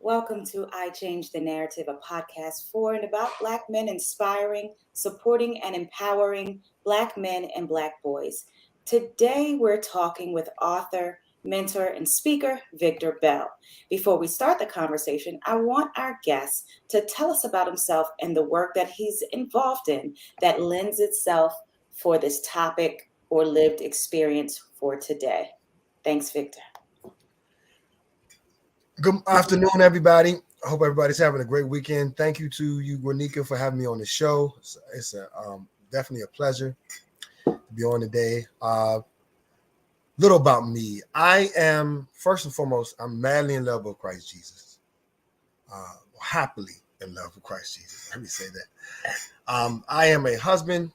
Welcome to I Change the Narrative, a podcast for and about Black men inspiring, supporting, and empowering Black men and Black boys. Today, we're talking with author, mentor, and speaker, Victor Bell. Before we start the conversation, I want our guest to tell us about himself and the work that he's involved in that lends itself for this topic or lived experience for today. Thanks, Victor. Good afternoon, everybody. I hope everybody's having a great weekend. Thank you to you, Guernica, for having me on the show. It's definitely a pleasure to be on today. Little about me. I am, first and foremost, I'm madly in love with Christ Jesus. Happily in love with Christ Jesus. Let me say that. I am a husband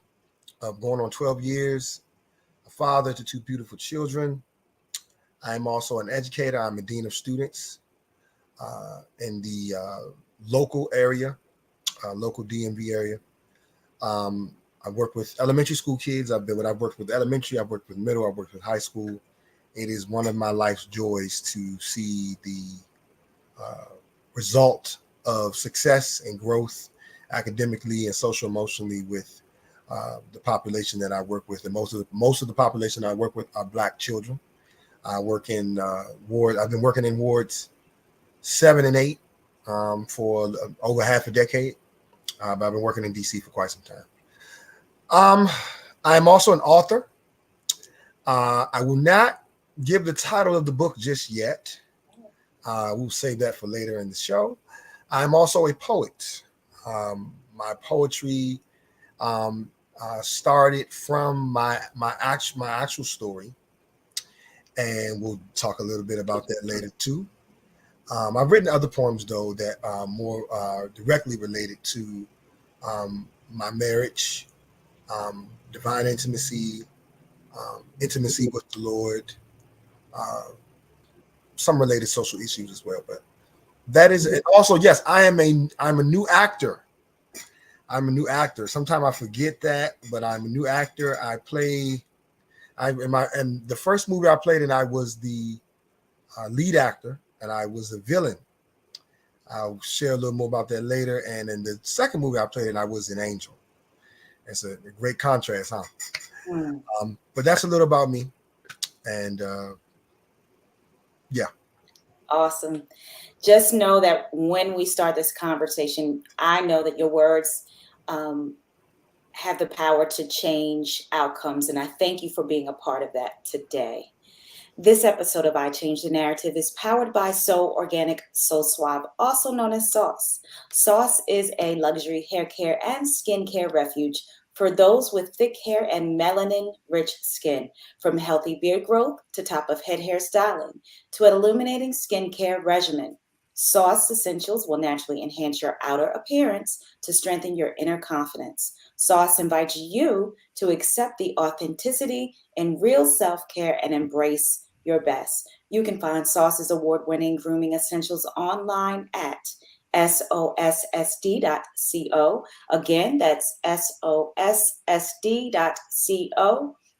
of going on 12 years, a father to two beautiful children. I'm also an educator. I'm a dean of students in the local area, local DMV area. I work with elementary school kids. I've worked with elementary, I've worked with middle, I've worked with high school. It is one of my life's joys to see the result of success and growth academically and social emotionally with the population that I work with. And most of the population I work with are Black children. I work in wards. I've been working in wards 7 and 8 for over half a decade. But I've been working in DC for quite some time. I'm also an author. I will not give the title of the book just yet. We'll save that for later in the show. I'm also a poet. My poetry started from my actual story, and we'll talk a little bit about that later too. I've written other poems, though, that are more directly related to my marriage, divine intimacy, intimacy with the Lord, some related social issues as well. But that is it. Also, yes, I'm a new actor. I'm a new actor. Sometimes I forget that, but I'm a new actor. And the first movie I played in, I was the lead actor. And I was a villain. I'll share a little more about that later. And in the second movie I played in, I was an angel. It's a great contrast, huh? But that's a little about me. And yeah. Awesome. Just know that when we start this conversation, I know that your words have the power to change outcomes. And I thank you for being a part of that today. This episode of I Change the Narrative is powered by So Organic So Suave, also known as Sauce. Sauce is a luxury hair care and skincare refuge for those with thick hair and melanin-rich skin. From healthy beard growth to top-of-head hair styling to an illuminating skincare regimen, Sauce Essentials will naturally enhance your outer appearance to strengthen your inner confidence. Sauce invites you to accept the authenticity and real self-care and embrace your best. You can find Sauce's award-winning grooming essentials online at sossd.co. Again, that's sossd.co.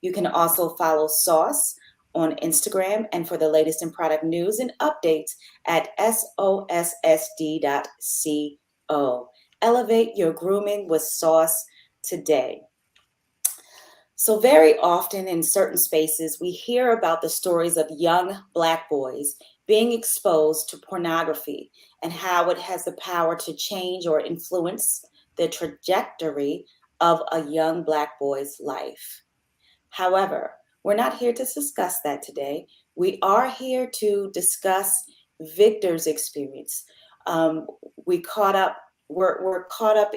You can also follow Sauce on Instagram and for the latest in product news and updates at sossd.co. Elevate your grooming with Sauce today. So very often in certain spaces, we hear about the stories of young Black boys being exposed to pornography and how it has the power to change or influence the trajectory of a young Black boy's life. However, we're not here to discuss that today. We are here to discuss Victor's experience. We're caught up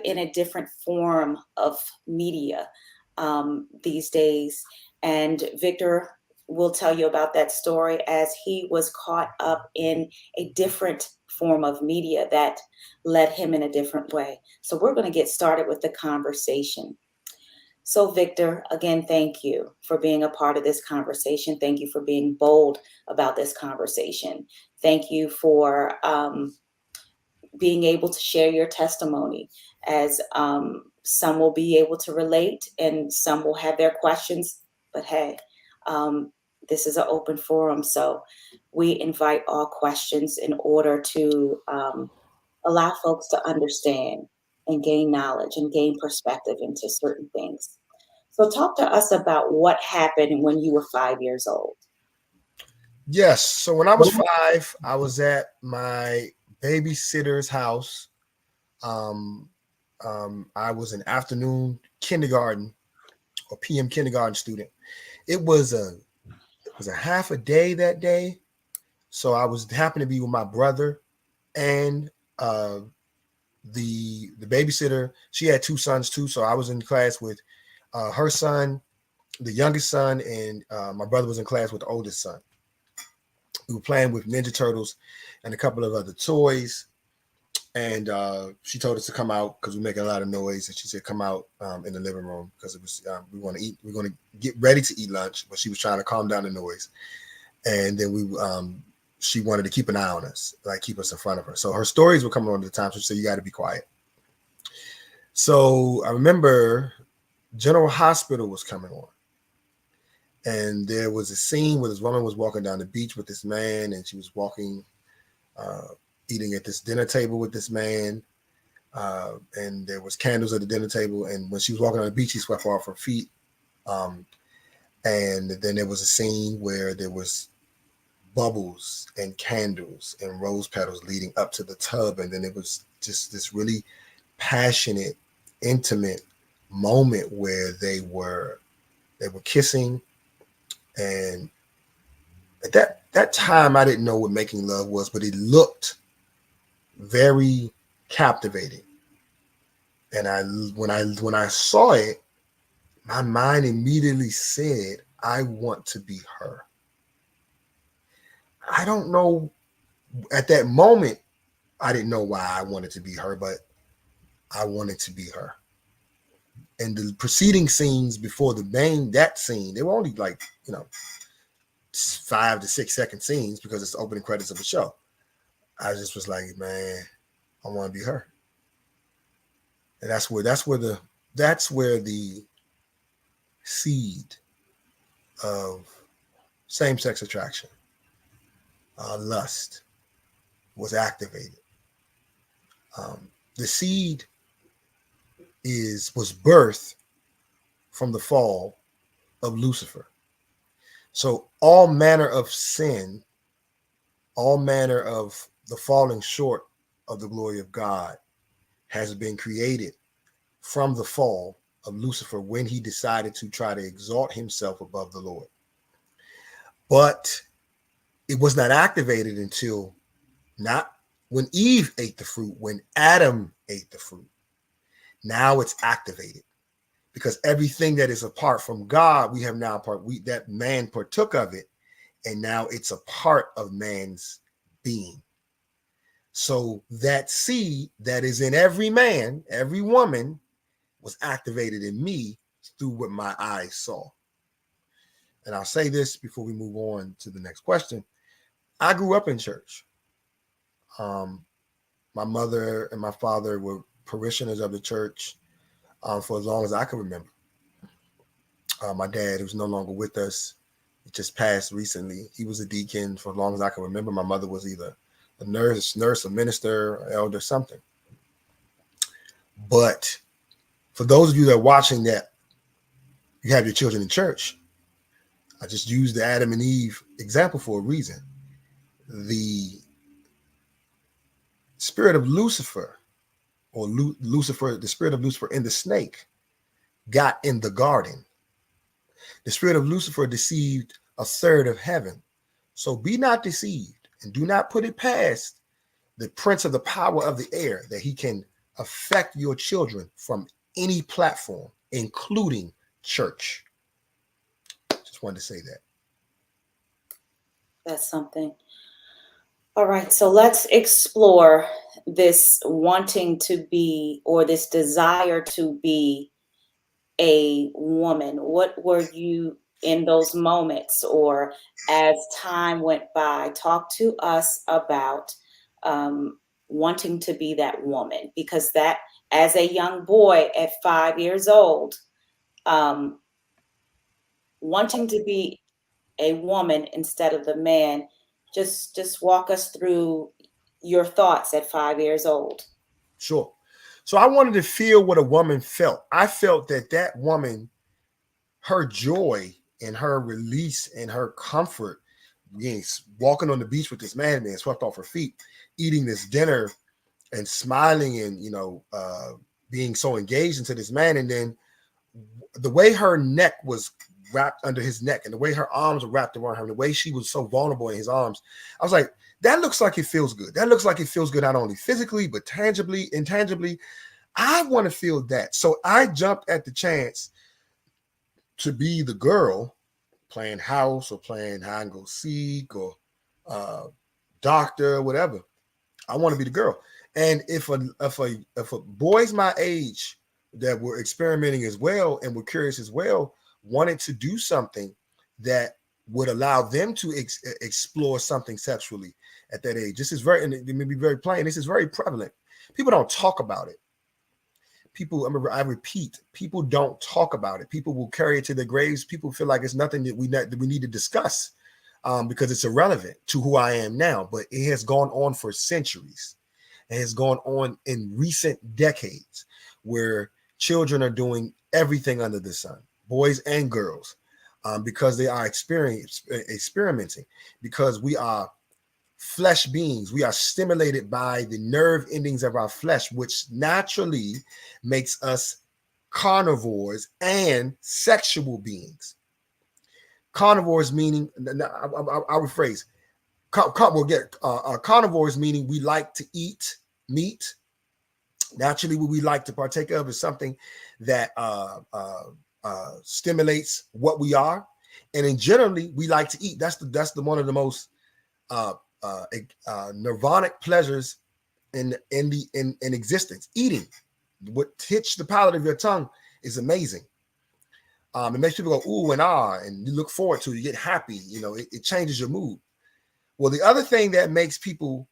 in a different form of media these days. And Victor will tell you about that story as he was caught up in a different form of media that led him in a different way. So we're going to get started with the conversation. So Victor, again, thank you for being a part of this conversation. Thank you for being bold about this conversation. Thank you for being able to share your testimony as Some will be able to relate and some will have their questions. But hey, um, this is an open forum. So we invite all questions in order to allow folks to understand and gain knowledge and gain perspective into certain things. So, talk to us about what happened when you were 5 years old. Yes. So when I was 5, I was at my babysitter's house. Um, I was an afternoon kindergarten or PM kindergarten student. It was a it was a half a day that day. So I was happened to be with my brother and uh, the babysitter. She had two sons too, so I was in class with her son, the youngest son, and my brother was in class with the oldest son. We were playing with Ninja Turtles and a couple of other toys. And she told us to come out because we're making a lot of noise. And she said, "Come out in the living room because it was we want to eat. We're going to get ready to eat lunch." But she was trying to calm down the noise. And then she wanted to keep an eye on us, like keep us in front of her. So her stories were coming on at the time. So she said, "You got to be quiet." So I remember General Hospital was coming on. And there was a scene where this woman was walking down the beach with this man, and she was walking, uh, eating at this dinner table with this man. And there was candles at the dinner table. And when she was walking on the beach, he swept off her feet. Um, and then there was a scene where there was bubbles and candles and rose petals leading up to the tub. And then it was just this really passionate, intimate moment where they were kissing. And at that time, I didn't know what making love was, but it looked very captivating. And when I saw it, my mind immediately said, "I want to be her." I don't know. At that moment, I didn't know why I wanted to be her, but I wanted to be her. And the preceding scenes before that scene, they were only like 5 to 6 second scenes because it's the opening credits of the show. I just was like, man, I want to be her. And that's where the seed of same-sex attraction, lust, was activated. The seed was birthed from the fall of Lucifer. So all manner of sin, all manner of the falling short of the glory of God has been created from the fall of Lucifer when he decided to try to exalt himself above the Lord. But it was not activated until not when Eve ate the fruit, when Adam ate the fruit. Now it's activated because everything that is apart from God, we have now that man partook of it, and now it's a part of man's being. So that seed that is in every man, every woman, was activated in me through what my eyes saw. And I'll say this before we move on to the next question. I grew up in church. Um, my mother and my father were parishioners of the church for as long as I can remember. My dad, who's no longer with us, he just passed recently. He was a deacon for as long as I can remember. My mother was either a nurse, a minister, an elder, something. But for those of you that are watching that you have your children in church, I just used the Adam and Eve example for a reason. The spirit of Lucifer, or Lucifer, the spirit of Lucifer in the snake, got in the garden. The spirit of Lucifer deceived a third of heaven. So be not deceived and do not put it past the prince of the power of the air that he can affect your children from any platform, including church. Just wanted to say that. That's something. All right, so let's explore this wanting to be, or this desire to be, a woman. What were you in those moments, or as time went by? Talk to us about um, wanting to be that woman, because that, as a young boy at 5 years old, um, wanting to be a woman instead of the man. Just walk us through your thoughts at 5 years old. Sure. So I wanted to feel what a woman felt. I felt that that woman, her joy and her release and her comfort, yes, walking on the beach with this man being swept off her feet, eating this dinner and smiling and, being so engaged into this man. And then the way her neck was wrapped under his neck and the way her arms were wrapped around her, the way she was so vulnerable in his arms, I was like, that looks like it feels good. That looks like it feels good, not only physically, but tangibly, intangibly. I want to feel that. So I jumped at the chance to be the girl playing house or playing hide and go seek or doctor, whatever. I want to be the girl. And if a boys my age that were experimenting as well and were curious as well wanted to do something that would allow them to explore something sexually at that age, this is very, and it may be very plain, this is very prevalent. People don't talk about it. I repeat, people don't talk about it. People will carry it to their graves. People feel like it's nothing that we need to discuss because it's irrelevant to who I am now. But it has gone on for centuries. It has gone on in recent decades where children are doing everything under the sun, boys and girls, because they are experimenting, because we are flesh beings. We are stimulated by the nerve endings of our flesh, which naturally makes us carnivores and sexual beings. Carnivores meaning, I'll rephrase, carnivores meaning we like to eat meat. Naturally, what we like to partake of is something that stimulates what we are, and in generally we like to eat. That's the one of the most nirvanic pleasures in existence. Eating, what hits the palate of your tongue is amazing. It makes people go ooh and ah, and you look forward to it. You get happy. It changes your mood. Well, the other thing that makes people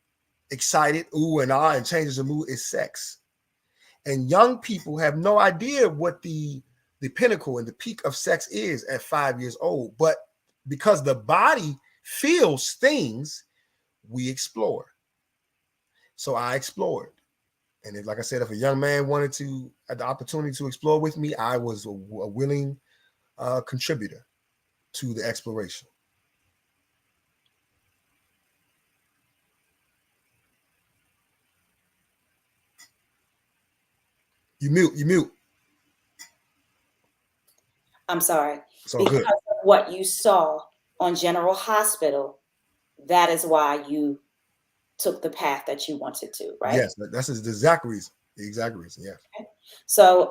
excited, ooh and ah, and changes the mood is sex. And young people have no idea what the pinnacle and the peak of sex is at 5 years old. But because the body feels things, we explore. So I explored. And like I said, if a young man wanted to had the opportunity to explore with me, I was a willing contributor to the exploration. You mute. I'm sorry. So Because good. of what you saw on General Hospital, that is why you took the path that you wanted to, right? Yes, that's the exact reason. The exact reason, yeah.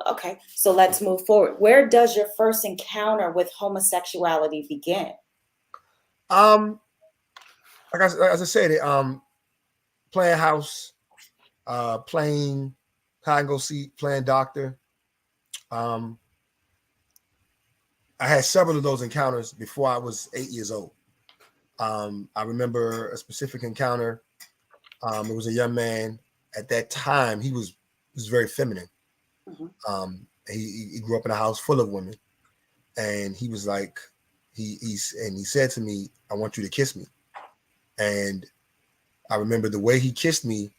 Okay. So let's move forward. Where does your first encounter with homosexuality begin? As I said, playing house, playing hide and go seek, playing doctor. I had several of those encounters before I was 8 years old. I remember a specific encounter. It was a young man at that time. He was very feminine. Mm-hmm. He grew up in a house full of women, and he was like, he said to me, "I want you to kiss me." And I remember the way he kissed me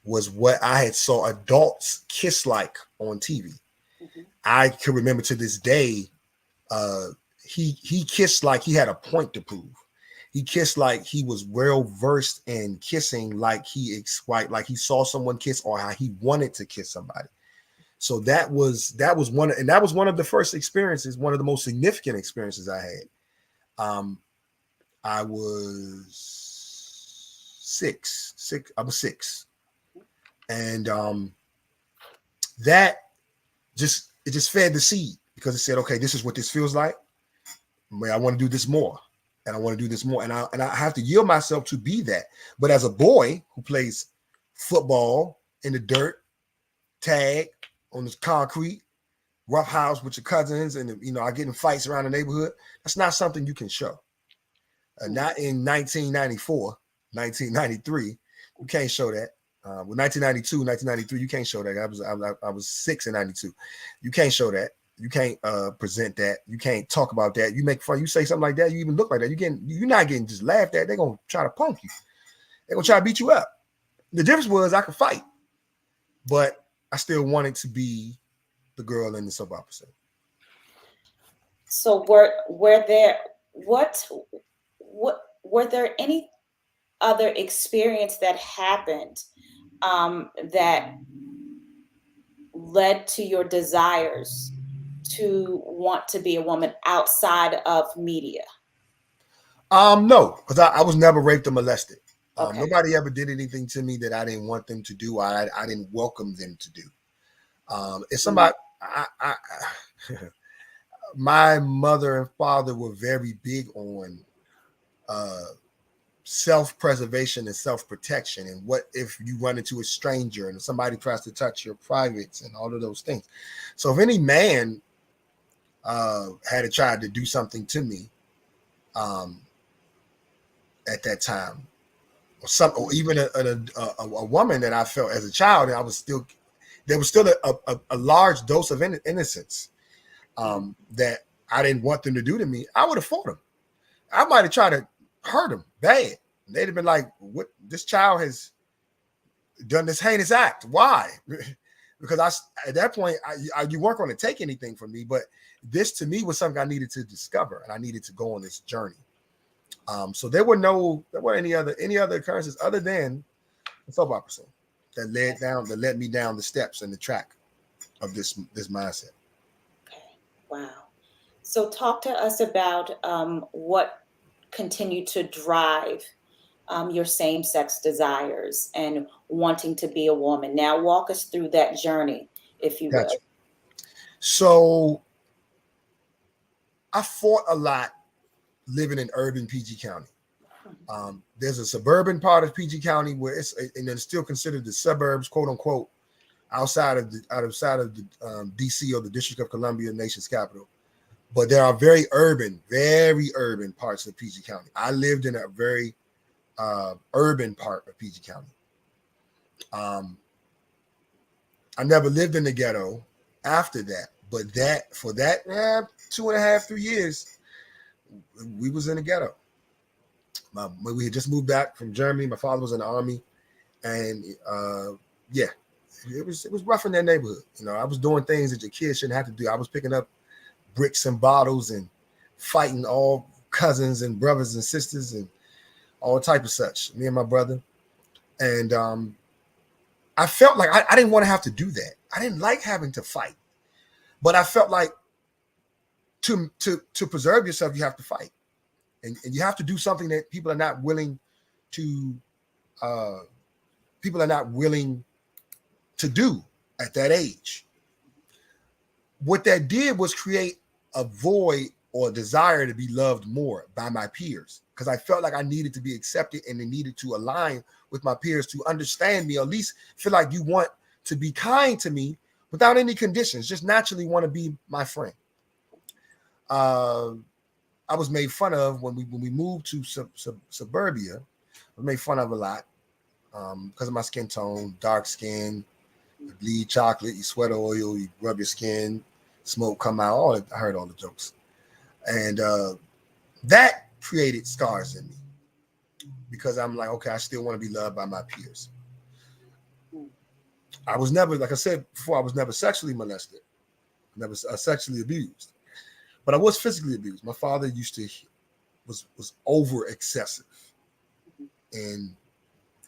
was what I had saw adults kiss like on TV. Mm-hmm. I can remember to this day. He kissed like he had a point to prove. He kissed like he was well versed in kissing, like he saw someone kiss or how he wanted to kiss somebody. So that was one, and that was one of the first experiences, one of the most significant experiences I had. I was six. I was 6, and that just fed the seed because it said, okay, this is what this feels like. I want to do this more, and I want to do this more, and I have to yield myself to be that. But as a boy who plays football in the dirt, tag on the concrete, rough house with your cousins, and I get in fights around the neighborhood, that's not something you can show. Not in 1994, 1993, you can't show that. With 1992, 1993, you can't show that. I was 6 in 92. You can't show that. You can't present that. You can't talk about that. You make fun. You say something like that. You even look like that. You're not getting just laughed at. They're gonna try to punk you. They're gonna try to beat you up. The difference was I could fight, but I still wanted to be the girl in the soap opera set. So what were there any other experience that happened that led to your desires to want to be a woman outside of media? No, because I was never raped or molested. Okay. Nobody ever did anything to me that I didn't want them to do. I didn't welcome them to do. If somebody, my mother and father were very big on self-preservation and self-protection. And what if you run into a stranger and somebody tries to touch your privates and all of those things? So if any man had tried to do something to me at that time, or even a woman that I felt as a child, and there was still a large dose of innocence that I didn't want them to do to me. I would have fought them. I might have tried to hurt them bad. They'd have been like, "What? This child has done this heinous act. Why?" Because at that point, you weren't going to take anything from me, but this to me was something I needed to discover, and I needed to go on this journey. So there were any other occurrences other than the soap opera scene that led me down the steps and the track of this mindset. Okay. Wow. So talk to us about what continued to drive your same-sex desires and wanting to be a woman. Now walk us through that journey, if you Gotcha. would. So I fought a lot living in urban PG County. There's a suburban part of PG County where it's still considered the suburbs, quote unquote, outside of the DC or the District of Columbia, nation's capital. But there are very urban parts of PG County. I lived in a very urban part of PG County. I never lived in the ghetto after that, but for that 2.5, 3 years, we was in the ghetto. We had just moved back from Germany. My father was in the army, and it was rough in that neighborhood. I was doing things that your kids shouldn't have to do. I was picking up bricks and bottles and fighting all cousins and brothers and sisters and all type of such. Me and my brother, and I felt like I didn't want to have to do that. I didn't like having to fight, but I felt like to preserve yourself, you have to fight. And you have to do something that people are not willing to do at that age. What that did was create a void or a desire to be loved more by my peers, because I felt like I needed to be accepted and they needed to align with my peers to understand me, or at least feel like you want to be kind to me without any conditions, just naturally want to be my friend. I was made fun of when we moved to suburbia. I was made fun of a lot because of my skin tone, dark skin, you bleed chocolate, you sweat oil, you rub your skin, smoke come out. I heard all the jokes. And that created scars in me because I'm like, okay, I still want to be loved by my peers. I was never, like I said before, I was never sexually molested, never sexually abused. But I was physically abused. My father was over excessive and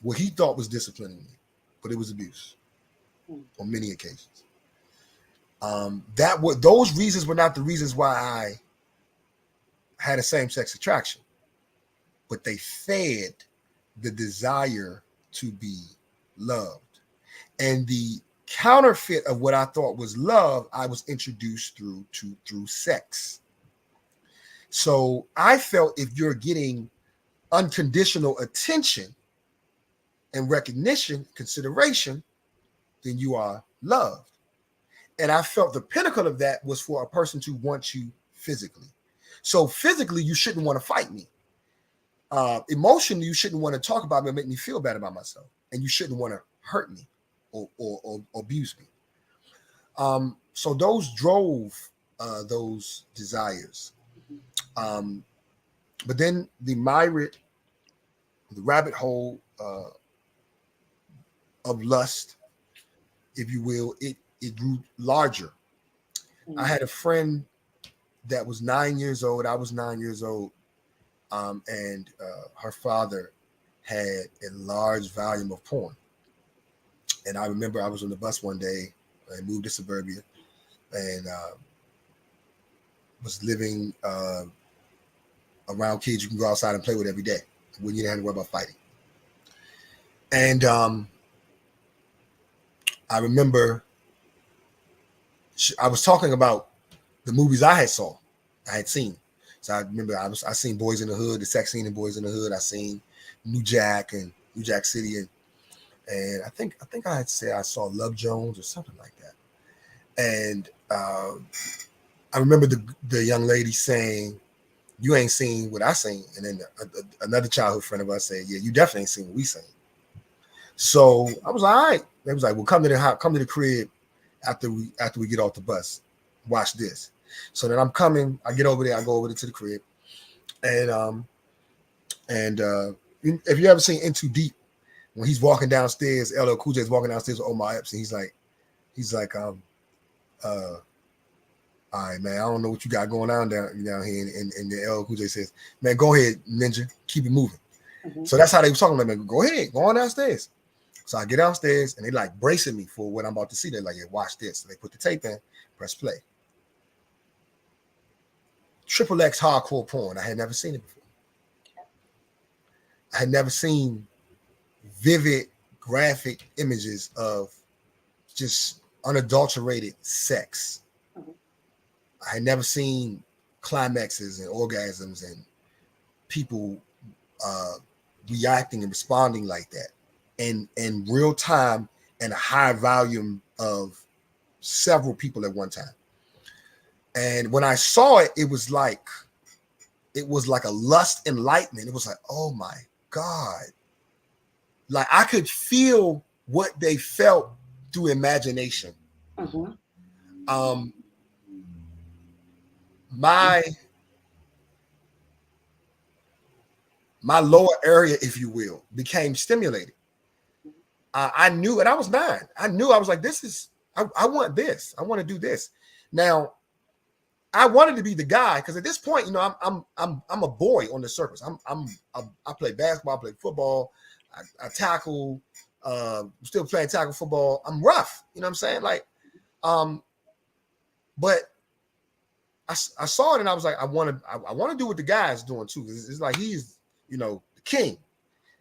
what he thought was disciplining me, but it was abuse on many occasions. Those reasons were not the reasons why I had a same-sex attraction, but they fed the desire to be loved. And the counterfeit of what I thought was love, I was introduced through sex. So I felt if you're getting unconditional attention and recognition, consideration, then you are loved. And I felt the pinnacle of that was for a person to want you physically. So physically, you shouldn't want to fight me. Emotionally, you shouldn't want to talk about me and make me feel bad about myself. And you shouldn't want to hurt me or abuse me. So those drove those desires. Um, but then the rabbit hole of lust, if you will, it grew larger. I Mm-hmm. had a friend that was 9 years old. I was 9 years old, and her father had a large volume of porn. And I remember I was on the bus one day. I moved to suburbia and was living around kids you can go outside and play with every day when you didn't have to worry about fighting. And I remember I was talking about the movies I had seen. So I remember I seen Boys in the Hood, the sex scene in Boys in the Hood. I seen New Jack and New Jack City, and I think I had said I saw Love Jones or something like that. And I remember the young lady saying, "You ain't seen what I seen," and then another childhood friend of us said, "Yeah, you definitely ain't seen what we seen." So I was like, all right. They was like, "Well, come to the house, come to the crib after we get off the bus. Watch this." So then I'm coming. I get over there. I go over there to the crib, and if you ever seen In Too Deep, when he's walking downstairs, LL Cool J is walking downstairs with Omar Epps, and he's like, uh, all right, man, I don't know what you got going on down here, and the LL Cool J says, "Man, go ahead, Ninja, keep it moving." Mm-hmm. So that's how they was talking about me. Go ahead, go on downstairs. So I get downstairs, and they like bracing me for what I'm about to see. They're like, "Yeah, watch this." So they put the tape in, press play. Triple X hardcore porn. I had never seen it before. I had never seen vivid graphic images of just unadulterated sex. Mm-hmm. I had never seen climaxes and orgasms and people uh, reacting and responding like that in real time and a high volume of several people at one time. And when I saw it, it was like a lust enlightenment. It was like, oh my God. Like I could feel what they felt through imagination. Mm-hmm. Um, my my lower area, if you will, became stimulated. I knew, and I was 9. I knew I was like, this is. I want this. I want to do this. Now, I wanted to be the guy because at this point, I'm a boy on the surface. I play basketball, I play football, I tackle. Still playing tackle football. I'm rough. You know what I'm saying? Like, but I saw it and I was like, I want to do what the guy's doing too. It's like he's, the king.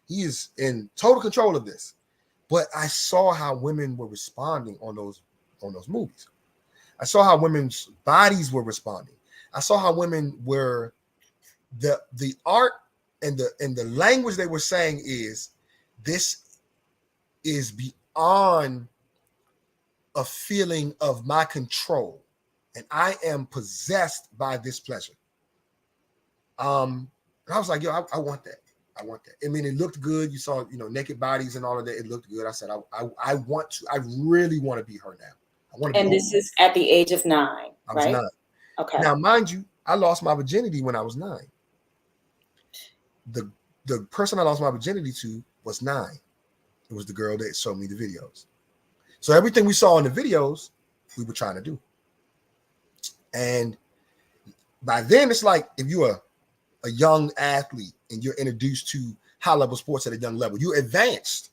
He is in total control of this. But I saw how women were responding on those movies. I saw how women's bodies were responding. I saw how women were the art and the language they were saying is this is beyond a feeling of my control, and I am possessed by this pleasure. And I was like, yo, I want that. I want that. I mean, it looked good. You saw, naked bodies and all of that. It looked good. I said, I want to. I really want to be her now. I want to be And her. this is at the age of 9, I was right? 9. Okay. Now, mind you, I lost my virginity when I was 9. The the person I lost my virginity to was 9. It was the girl that showed me the videos. So everything we saw in the videos, we were trying to do. And by then, it's like if you're a young athlete and you're introduced to high level sports at a young level, you advanced.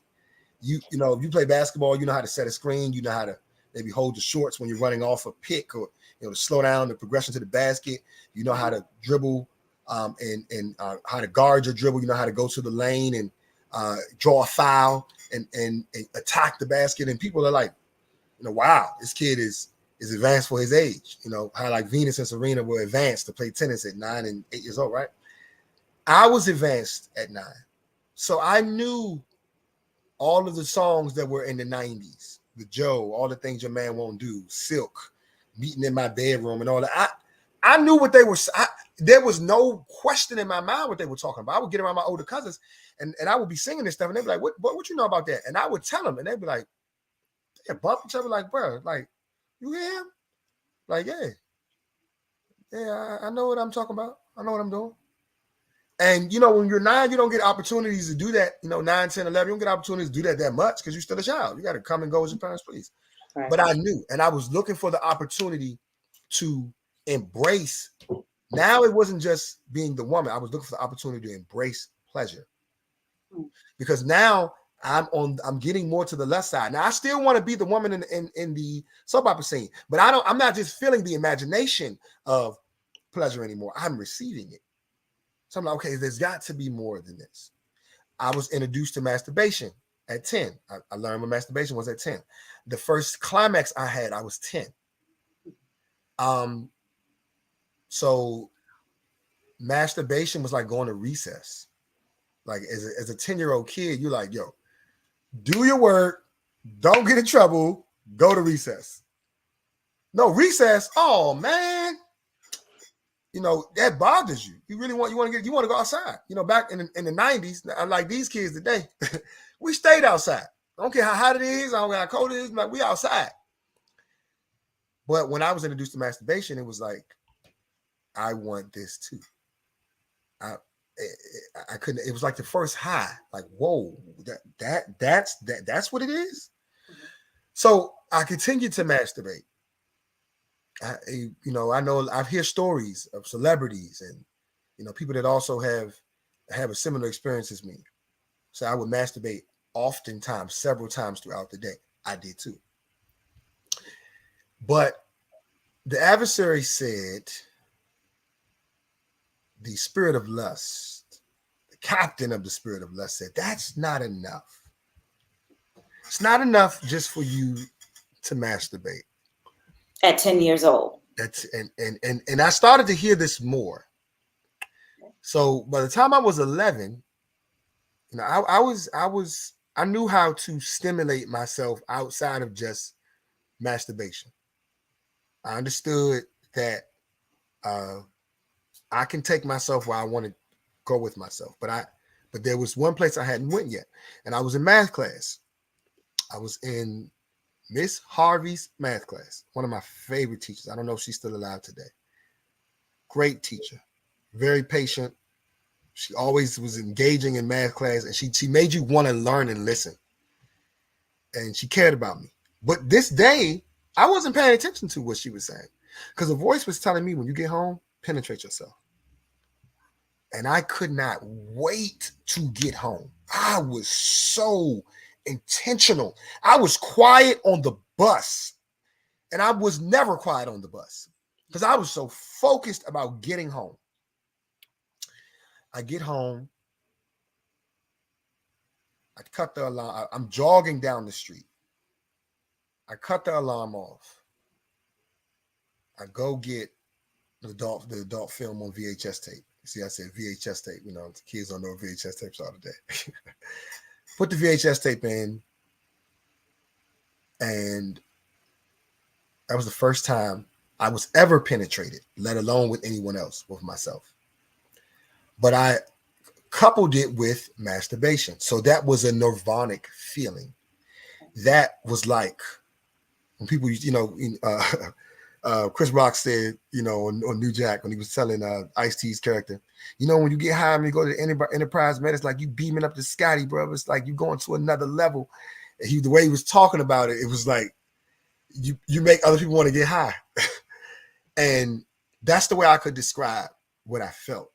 If you play basketball, you know how to set a screen, you know how to maybe hold the shorts when you're running off a pick, or to slow down the progression to the basket. You know how to dribble, and how to guard your dribble. You know how to go to the lane and draw a foul and attack the basket. And people are like, wow, this kid is advanced for his age. How like Venus and Serena were advanced to play tennis at 9 and 8 years old, right? I was advanced at 9. So I knew all of the songs that were in the 90s, the Joe, all the things your man won't do, Silk, Meeting in My Bedroom, and all that. I knew what they were. There was no question in my mind what they were talking about. I would get around my older cousins, and I would be singing this stuff, and they'd be like, what you know about that?" And I would tell them, and they'd be like, "Yeah, bump each other, like, bro, like, you hear him? Like, yeah, I know what I'm talking about. I know what I'm doing." And, when you're 9, you don't get opportunities to do that. 9, 10, 11, you don't get opportunities to do that much because you're still a child. You got to come and go as your parents please. Right. But I knew, and I was looking for the opportunity to embrace. Now it wasn't just being the woman. I was looking for the opportunity to embrace pleasure. Because now I'm getting more to the left side. Now I still want to be the woman in the soap opera scene, but I'm not just feeling the imagination of pleasure anymore. I'm receiving it. So I'm like, okay, there's got to be more than this. I was introduced to masturbation at 10. I learned what masturbation was at 10. The first climax I had, I was 10. So masturbation was like going to recess. Like as a 10-year-old kid, you're like, yo, do your work, don't get in trouble, go to recess. No, recess, oh man. That bothers you. You want to go outside. Back in the 90s, unlike these kids today, we stayed outside. I don't care how hot it is, I don't care how cold it is, like we outside. But when I was introduced to masturbation, it was like, I want this too. I couldn't. It was like the first high. Like, whoa, that's what it is. So I continued to masturbate. I know I hear stories of celebrities and people that also have a similar experience as me. So I would masturbate oftentimes, several times throughout the day. I did too. But the adversary said, the spirit of lust, the captain of the spirit of lust said, that's not enough. It's not enough just for you to masturbate. At 10 years old. That's and I started to hear this more. So by the time I was 11, I knew how to stimulate myself outside of just masturbation. I understood that I can take myself where I want to go with myself, but there was one place I hadn't went yet, and I was in math class. I was in Miss Harvey's math class, one of my favorite teachers. I don't know if she's still alive today. Great teacher, very patient. She always was engaging in math class, and she made you want to learn and listen. And she cared about me. But this day, I wasn't paying attention to what she was saying because the voice was telling me, when you get home, penetrate yourself. And I could not wait to get home. I was so intentional. I was quiet on the bus, and I was never quiet on the bus because I was so focused about getting home. I get home. I cut the alarm. I'm jogging down the street. I cut the alarm off. I go get the adult film on VHS tape. See, I said VHS tape. The kids don't know what VHS tapes are today. Put the VHS tape in, and that was the first time I was ever penetrated, let alone with anyone else, with myself. But I coupled it with masturbation. So that was a nirvanic feeling. That was like when people, Chris Rock said, on New Jack, when he was telling Ice-T's character, when you get high and you go to the Enterprise, man, it's like you beaming up to Scotty, bro. It's like you going to another level. And the way he was talking about it, it was like you make other people want to get high. And that's the way I could describe what I felt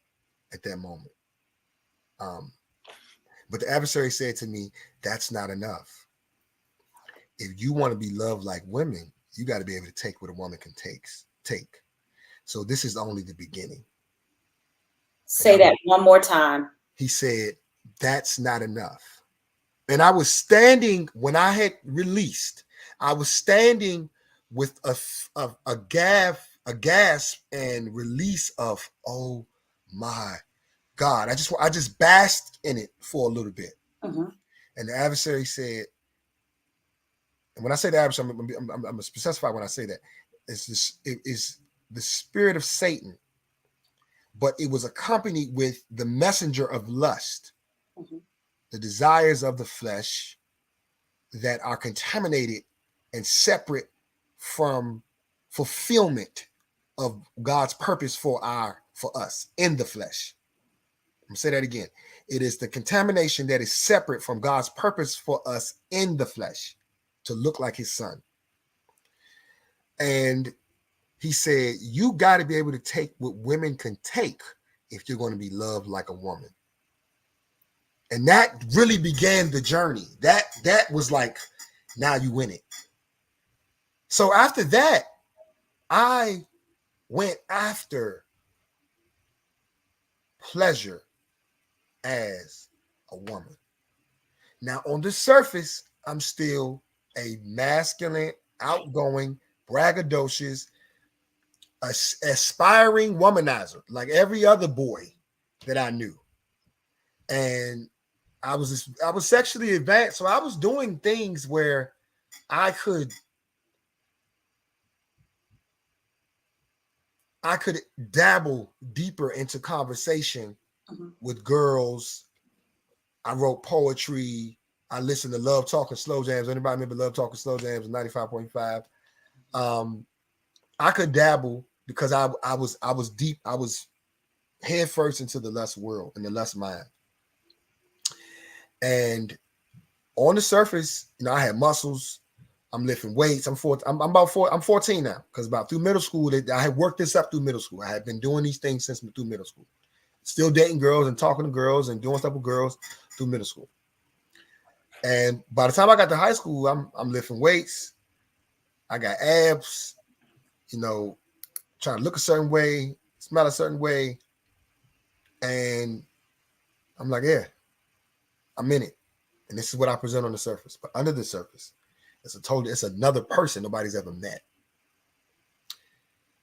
at that moment. But the adversary said to me, that's not enough. If you want to be loved like women, you got to be able to take what a woman can take. So this is only the beginning. Say that one more time. He said, that's not enough. And I was standing, when I had released, I was standing with a gasp and release of, oh my God. I just basked in it for a little bit. Mm-hmm. And the adversary said, and when I say the adversary, I'm going to specify when I say that. It's just, it is the spirit of Satan, but it was accompanied with the messenger of lust, Mm-hmm. the desires of the flesh that are contaminated and separate from fulfillment of God's purpose for us in the flesh. I'm gonna say that again. It is the contamination that is separate from God's purpose for us in the flesh to look like his son. And he said, you got to be able to take what women can take if you're going to be loved like a woman. And that really began the journey. That was like, now you win it. So after that, I went after pleasure as a woman. Now, on the surface, I'm still a masculine, outgoing, braggadocious, aspiring womanizer, like every other boy that I knew. And I was sexually advanced, so I was doing things where I could dabble deeper into conversation with girls. I wrote poetry. I listened to Love Talking Slow Jams. Anybody remember Love Talking Slow Jams 95.5? I could dabble because I was deep. I was head first into the lust world and the lust mind. And on the surface, I had muscles. I'm lifting weights. I'm 14 now because about through middle school, I had worked this up through middle school. I had been doing these things since through middle school. Still dating girls and talking to girls and doing stuff with girls through middle school. And by the time I got to high school, I'm lifting weights. I got abs, trying to look a certain way, smell a certain way. And I'm like, yeah, I'm in it. And this is what I present on the surface. But under the surface, it's another person nobody's ever met.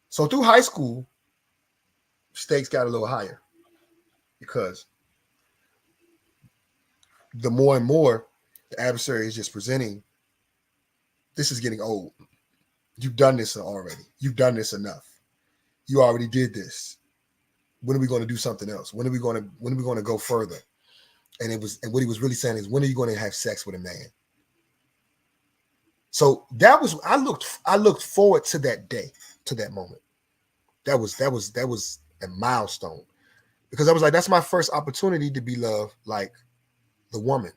So through high school, stakes got a little higher because the more and more the adversary is just presenting, this is getting old. You've done this already. You've done this enough. You already did this. When are we going to do something else? When are we going to go further? And what he was really saying is, when are you going to have sex with a man? So I looked forward to that day, to that moment. That was a milestone because I was like, that's my first opportunity to be loved like the woman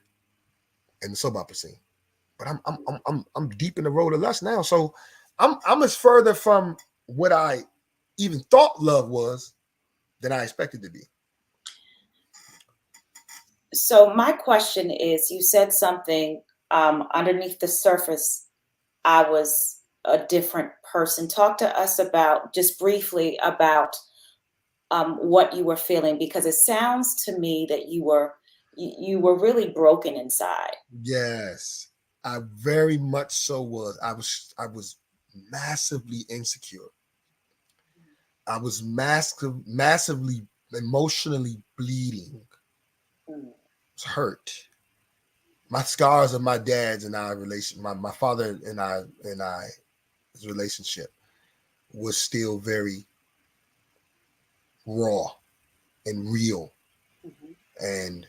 in the soap opera scene. But I'm deep in the road of lust now, so I'm as further from what I even thought love was than I expected to be. So my question is, you said something underneath the surface, I was a different person. Talk to us about, just briefly, about what you were feeling, because it sounds to me that you were really broken inside. Yes, I very much so was. I was massively insecure. I was massively emotionally bleeding. I was hurt. My scars of my dad's and our relation, my father and his relationship was still very raw and real and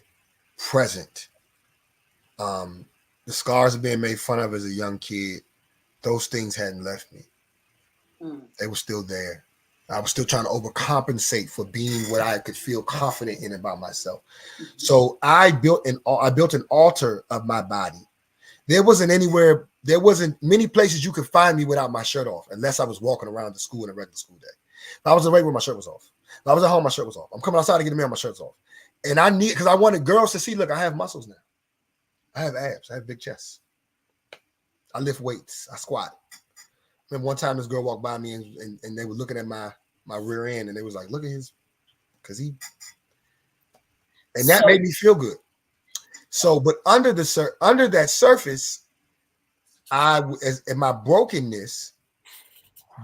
present. The scars of being made fun of as a young kid, those things hadn't left me. They were still there. I was still trying to overcompensate for being what I could feel confident in about myself. So I built an altar of my body. There wasn't many places you could find me without my shirt off, unless I was walking around the school in a regular school day. If I was away with my shirt was off. If I was at home, my shirt was off. I'm coming outside to get a meal, my shirt's off. And because I wanted girls to see, look, I have muscles now. I have abs. I have big chests. I lift weights. I squat. Remember one time this girl walked by me and they were looking at my rear end and they was like, look at his, and that made me feel good. So, but under that surface, in my brokenness,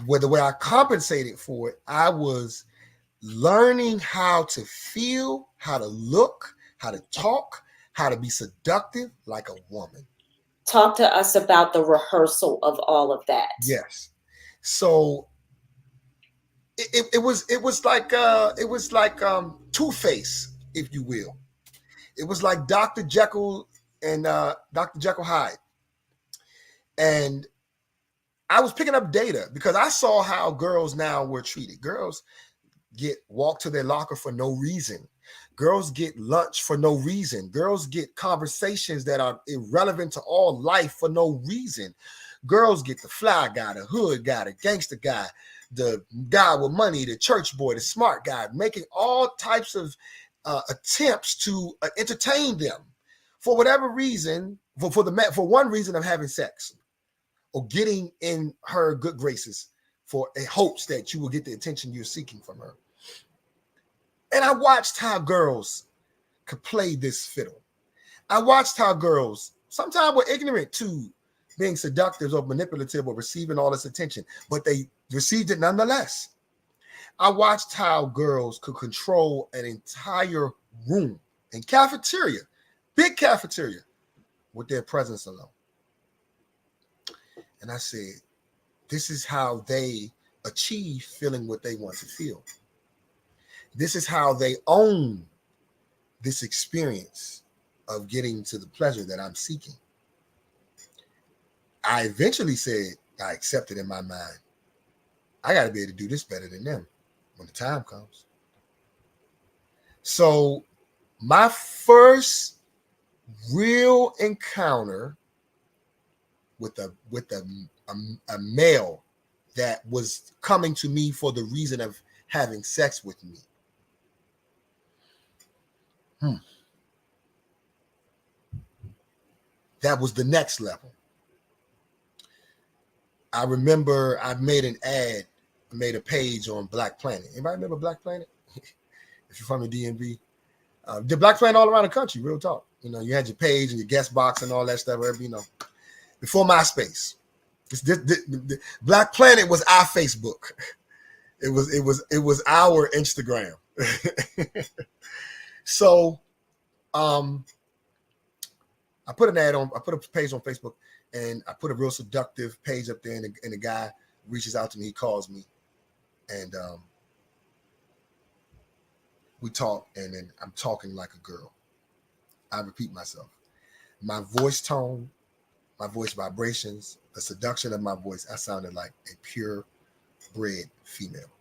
the way I compensated for it, I was learning how to feel, how to look, how to talk, how to be seductive like a woman. Talk to us about the rehearsal of all of that. Yes. So it was like Two-Face, if you will. It was like Dr. Jekyll and Dr. Jekyll Hyde. And I was picking up data because I saw how girls now were treated. Girls get walked to their locker for no reason. Girls get lunch for no reason. Girls get conversations that are irrelevant to all life for no reason. Girls get the fly guy, the hood guy, the gangster guy, the guy with money, the church boy, the smart guy, making all types of attempts to entertain them for whatever reason, for one reason of having sex or getting in her good graces for a hopes that you will get the attention you're seeking from her. And I watched how girls could play this fiddle. I watched how girls sometimes were ignorant to being seductive or manipulative or receiving all this attention, but they received it nonetheless. I watched how girls could control an entire room and cafeteria, big cafeteria, with their presence alone. And I said, this is how they achieve feeling what they want to feel. This is how they own this experience of getting to the pleasure that I'm seeking. I eventually said, I accepted in my mind, I got to be able to do this better than them when the time comes. So my first real encounter with a male that was coming to me for the reason of having sex with me. That was the next level. I remember I made an ad, made a page on Black Planet. Anybody remember Black Planet? If you're from the DMV, the Black Planet all around the country, real talk. You know, you had your page and your guest box and all that stuff, whatever, you know, before MySpace. The Black Planet was our Facebook. It was our Instagram. So I put an ad on, I put a page on Facebook, and I put a real seductive page up there, and the guy reaches out to me, he calls me, and we talk, and then I'm talking like a girl. I repeat myself. My voice tone, my voice vibrations, the seduction of my voice, I sounded like a purebred female.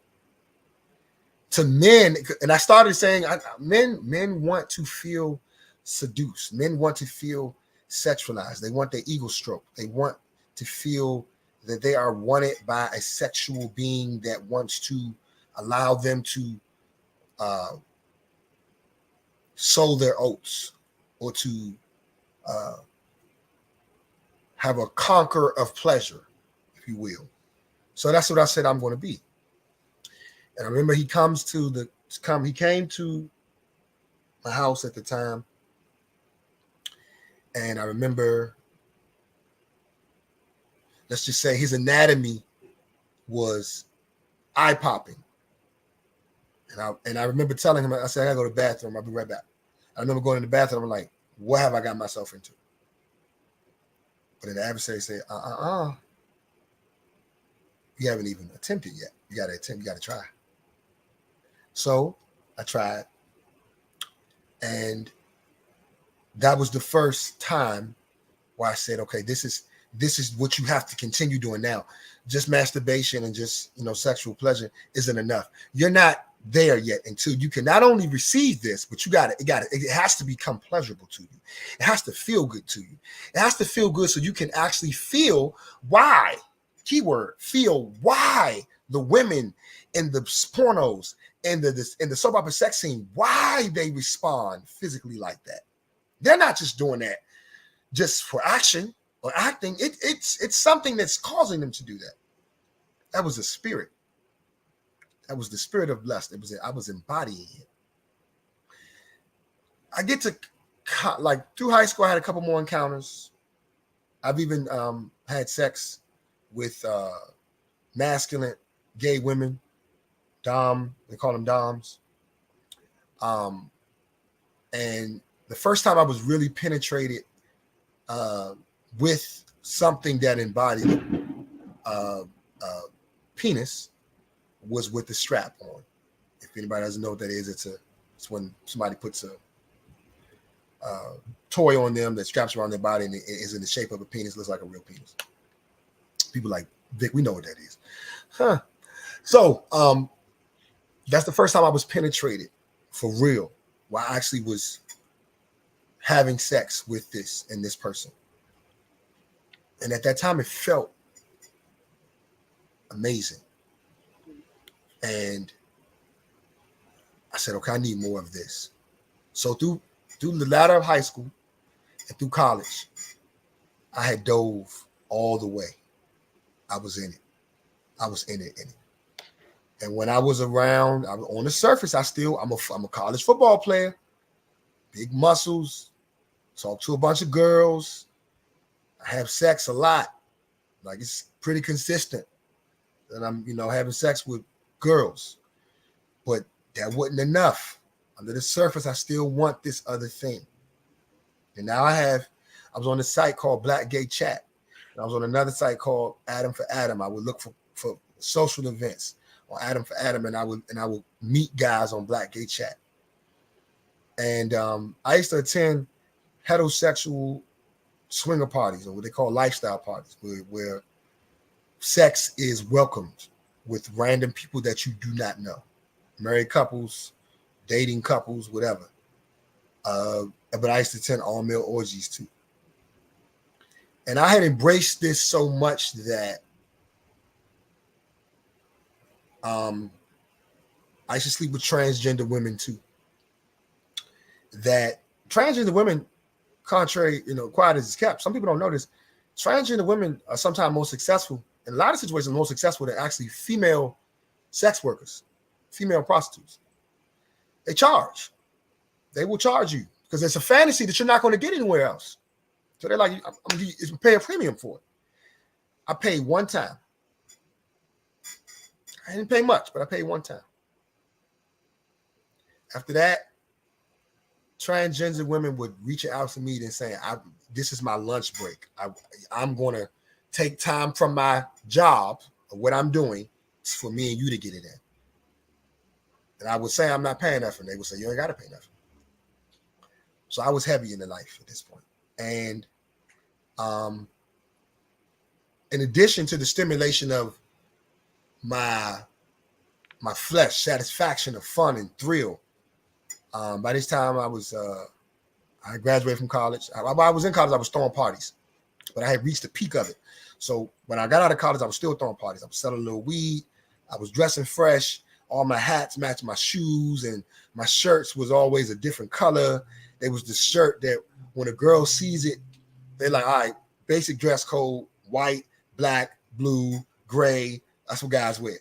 To men, and I started saying, men want to feel seduced. Men want to feel sexualized. They want their ego stroked. They want to feel that they are wanted by a sexual being that wants to allow them to sow their oats, or to have a conquer of pleasure, if you will. So that's what I said I'm going to be. And I remember he came to my house at the time. And I remember, let's just say his anatomy was eye-popping. And I remember telling him, I said, I gotta go to the bathroom. I'll be right back. I remember going to the bathroom. I'm like, what have I got myself into? But then the adversary said, you haven't even attempted yet. You gotta attempt, you gotta try. So I tried. And that was the first time where I said, okay, this is what you have to continue doing now. Just masturbation and just, sexual pleasure isn't enough. You're not there yet until you can not only receive this, but it has to become pleasurable to you. It has to feel good to you. It has to feel good so you can actually feel why, keyword, feel why the women in the pornos and the soap opera sex scene, why they respond physically like that. They're not just doing that just for action or acting. It's something that's causing them to do that. That was the spirit. That was the spirit of lust. I was embodying it. I get to, through high school, I had a couple more encounters. I've even had sex with masculine gay women, they call them doms. And the first time I was really penetrated with something that embodied penis was with the strap on. If anybody doesn't know what that is, it's when somebody puts a toy on them that straps around their body and it is in the shape of a penis, looks like a real penis. People like Vic, we know what that is. Huh. So that's the first time I was penetrated for real, where I actually was having sex with this person. And at that time, it felt amazing. And I said, okay, I need more of this. So through the ladder of high school and through college, I had dove all the way. I was in it. I was in it. And when I was around, I was on the surface, I'm a college football player, big muscles, talk to a bunch of girls. I have sex a lot. Like it's pretty consistent that I'm, having sex with girls. But that wasn't enough. Under the surface, I still want this other thing. And now I was on a site called Black Gay Chat. And I was on another site called Adam for Adam. I would look for social events on Adam for Adam, and I would meet guys on Black Gay Chat. And I used to attend heterosexual swinger parties, or what they call lifestyle parties, where sex is welcomed with random people that you do not know, married couples, dating couples, whatever. But I used to attend all male orgies too. And I had embraced this so much that I used to sleep with transgender women too. That transgender women, contrary, quiet as it's kept, some people don't know this, transgender women are sometimes more successful, in a lot of situations, more successful than actually female sex workers, female prostitutes. They charge. They will charge you because it's a fantasy that you're not going to get anywhere else. So they're like, I'm going to pay a premium for it. I paid one time. I didn't pay much, but I paid one time. After that, transgender women would reach out to me and say, this is my lunch break. I'm going to take time from my job or what I'm doing for me and you to get it in. And I would say, I'm not paying nothing. They would say, you ain't got to pay nothing. So I was heavy in the life at this point. And in addition to the stimulation of my flesh, satisfaction of fun and thrill, by this time I graduated from college. While I was in college, I was throwing parties, but I had reached the peak of it. So when I got out of college, I was still throwing parties. I was selling a little weed. I was dressing fresh. All my hats matched my shoes, and my shirts was always a different color. There was the shirt that when a girl sees it, they're like, all right, basic dress code, white, black, blue, gray. That's what guys wear.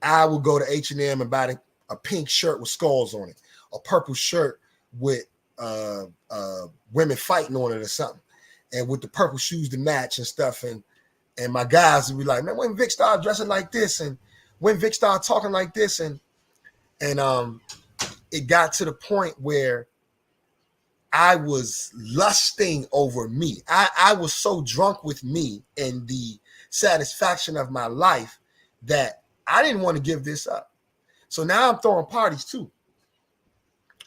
I would go to H&M and buy a pink shirt with skulls on it, a purple shirt with women fighting on it or something, and with the purple shoes to match and stuff. And my guys would be like, man, when Vic started dressing like this, and when Vic started talking like this, and it got to the point where I was lusting over me. I was so drunk with me and the satisfaction of my life that I didn't want to give this up. So now I'm throwing parties too.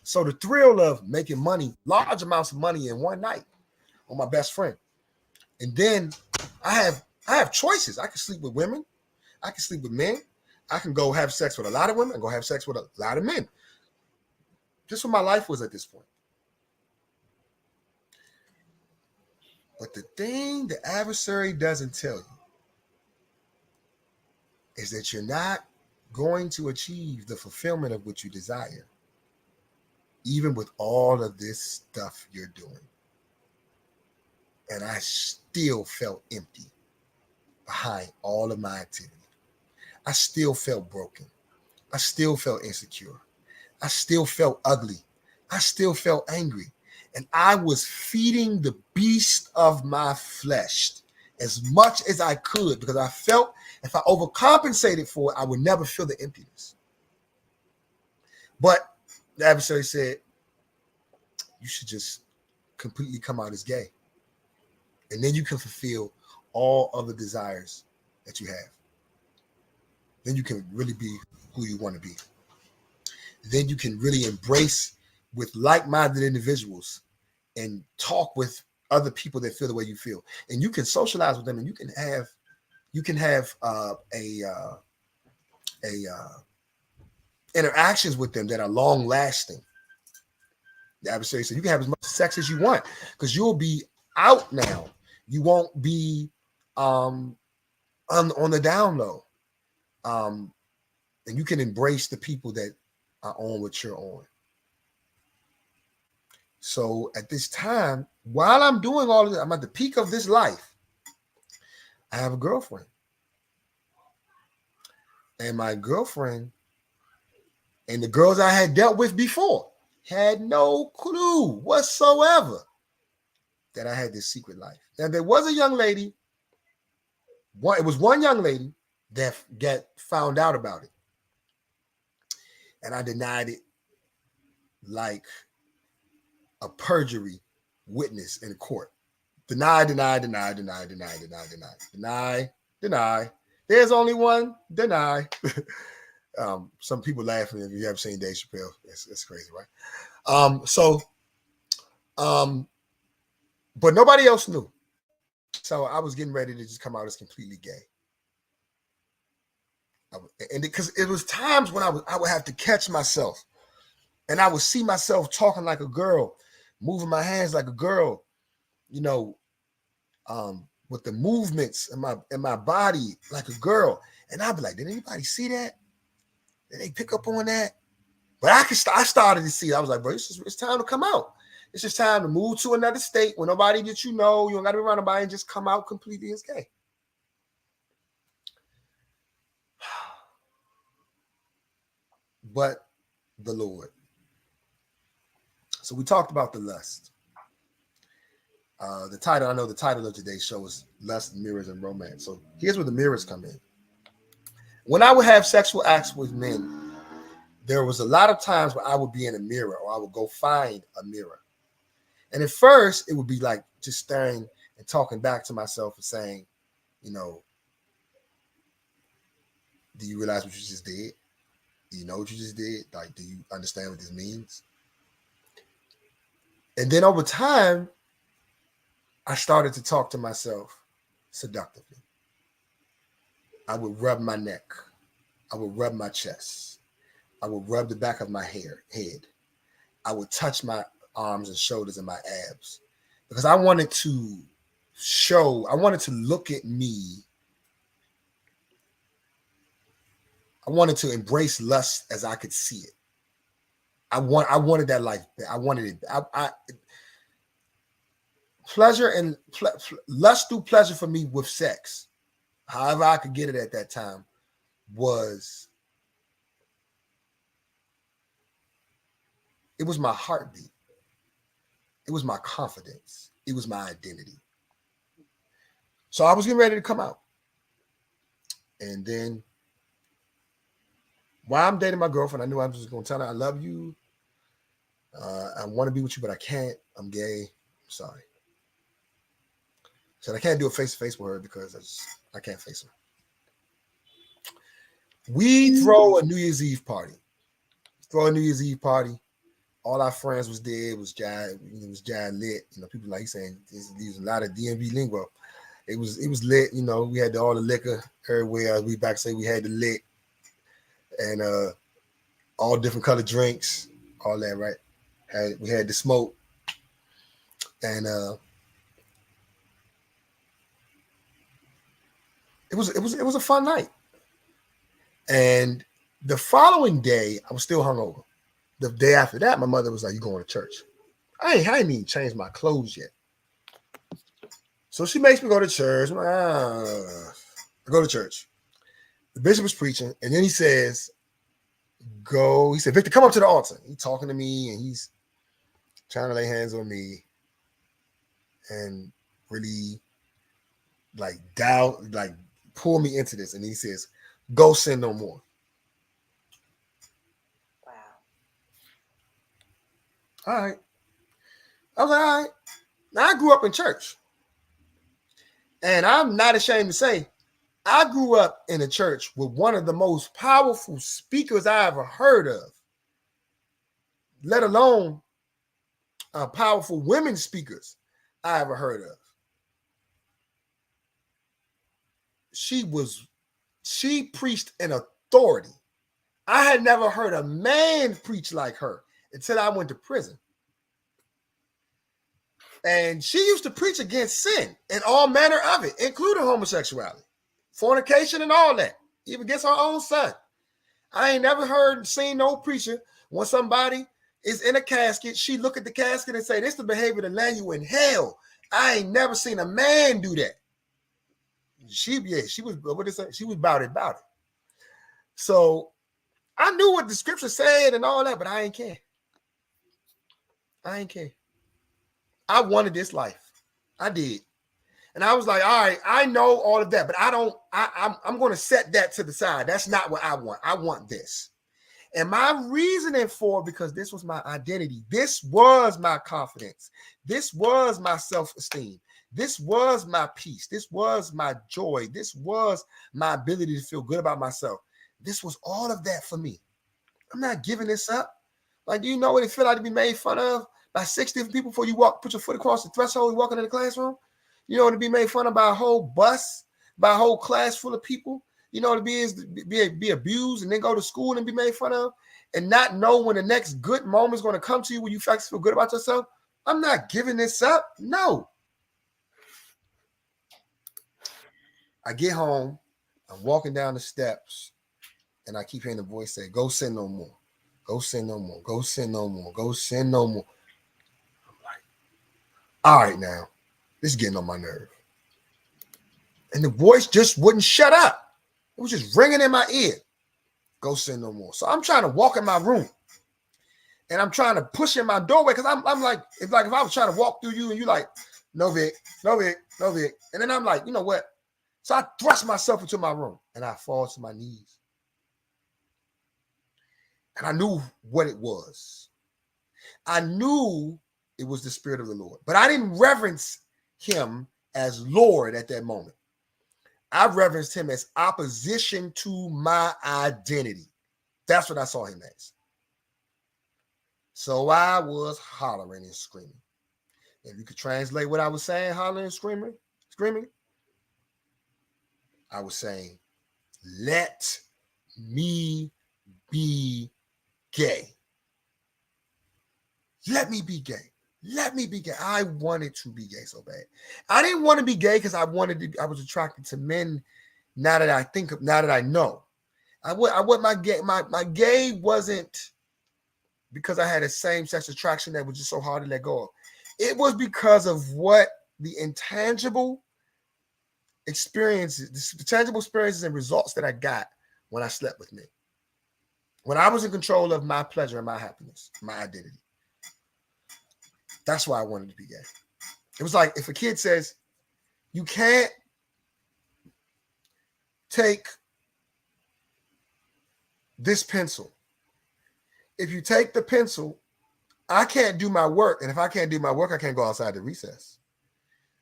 So the thrill of making money, large amounts of money in one night on my best friend. And then I have choices. I can sleep with women. I can sleep with men. I can go have sex with a lot of women and go have sex with a lot of men. Just what my life was at this point. But the thing the adversary doesn't tell you is that you're not going to achieve the fulfillment of what you desire, even with all of this stuff you're doing. And I still felt empty behind all of my activity. I still felt broken. I still felt insecure. I still felt ugly. I still felt angry. And I was feeding the beast of my flesh as much as I could because I felt if I overcompensated for it, I would never feel the emptiness. But the adversary said, you should just completely come out as gay. And then you can fulfill all other desires that you have. then you can really be who you want to be. Then you can really embrace with like-minded individuals and talk with other people that feel the way you feel, and you can socialize with them, and you can have interactions with them that are long lasting. The adversary said you can have as much sex as you want because you'll be out now. You won't be on the down low, and you can embrace the people that are on what you're on. So at this time, while I'm doing all of this, I'm at the peak of this life. I have a girlfriend, and my girlfriend and the girls I had dealt with before had no clue whatsoever that I had this secret life. Now there was a young lady. It was one young lady that found out about it, and I denied it like a perjury witness in court. Deny. There's only one. Deny. Some people laughing if you haven't seen Dave Chappelle. It's crazy, right? But nobody else knew. So I was getting ready to just come out as completely gay. And because it was times when I would have to catch myself, and I would see myself talking like a girl, moving my hands like a girl, with the movements in my body like a girl. And I'd be like, did anybody see that? Did they pick up on that? But I started to see it. I was like, bro, it's time to come out. It's just time to move to another state where nobody that you don't got to be around nobody, and just come out completely as gay. But the Lord. So we talked about the lust. The title of today's show is Lust, Mirrors, and Romance. So here's where the mirrors come in. When I would have sexual acts with men, there was a lot of times where I would be in a mirror, or I would go find a mirror. And at first, it would be like just staring and talking back to myself and saying, do you realize what you just did? Do you know what you just did? Like, do you understand what this means? And then over time, I started to talk to myself seductively. I would rub my neck. I would rub my chest. I would rub the back of my head. I would touch my arms and shoulders and my abs, because I wanted to look at me. I wanted to embrace lust as I could see it. I wanted that life. I wanted it. Pleasure and lust through pleasure for me with sex, however I could get it at that time, it was my heartbeat. It was my confidence. It was my identity. So I was getting ready to come out. And then while I'm dating my girlfriend, I knew I was just going to tell her, I love you. I want to be with you, but I can't. I'm gay. I'm sorry. So I can't do a face-to-face with her because I can't face her. We throw a New Year's Eve party. All our friends was there. It was John lit. People like saying there's a lot of DMV lingo. It was lit. We had all the liquor everywhere. We back say we had the lit and all different colored drinks, all that, right? We had the smoke, and it was a fun night. And the following day, I was still hungover. The day after that, my mother was like, "You going to church?" I ain't even changed my clothes yet. So she makes me go to church. I'm like, I go to church. The bishop was preaching, and then he says, "Go." He said, "Victor, come up to the altar." He's talking to me, and he's trying to lay hands on me, and really pull me into this. And he says, "Go sin no more." Wow. All right. I was like, all right. Now I grew up in church. And I'm not ashamed to say I grew up in a church with one of the most powerful speakers I ever heard of, let alone powerful women speakers I ever heard of. She preached in authority. I had never heard a man preach like her until I went to prison. And she used to preach against sin and all manner of it, including homosexuality, fornication, and all that, even against her own son. I ain't never seen no preacher when somebody is in a casket, she look at the casket and say, "This is the behavior to land you in hell." I ain't never seen a man do that. She was what is that? She was about it. So I knew what the scripture said and all that, but I ain't care. I wanted this life. I did. And I was like, all right, I know all of that, but I'm going to set that to the side. That's not what I want. I want this. And my reasoning for, because this was my identity. This was my confidence. This was my self-esteem. This was my peace. This was my joy. This was my ability to feel good about myself. This was all of that for me. I'm not giving this up. Like, do you know what it feel like to be made fun of by 6 different people before you put your foot across the threshold and walk into the classroom? You know, to be made fun of by a whole bus, by a whole class full of people. You know, to be abused and then go to school and be made fun of and not know when the next good moment is going to come to you when you feel good about yourself. I'm not giving this up. No. I get home, I'm walking down the steps, and I keep hearing the voice say, "Go sin no more. Go sin no more. Go sin no more. Go sin no more." I'm like, all right now, this is getting on my nerve. And the voice just wouldn't shut up. It was just ringing in my ear. Go sin no more. So I'm trying to walk in my room. And I'm trying to push in my doorway because I'm like, if I was trying to walk through you and you like, "No, Vic, no, Vic, no, Vic." And then I'm like, you know what? So I thrust myself into my room and I fall to my knees. And I knew what it was. I knew it was the Spirit of the Lord, but I didn't reverence him as Lord at that moment. I reverenced him as opposition to my identity. That's what I saw him as. So I was hollering and screaming. If you could translate what I was saying, hollering and screaming, I was saying, "Let me be gay. Let me be gay. Let me be gay." I wanted to be gay so bad. I didn't want to be gay because I was attracted to men. Now that I know. My gay wasn't because I had a same-sex attraction that was just so hard to let go of. It was because of what the intangible experiences, the tangible experiences and results that I got when I slept with men. When I was in control of my pleasure and my happiness, my identity. That's why I wanted to be gay. It was like if a kid says, "You can't take this pencil. If you take the pencil, I can't do my work. And if I can't do my work, I can't go outside the recess."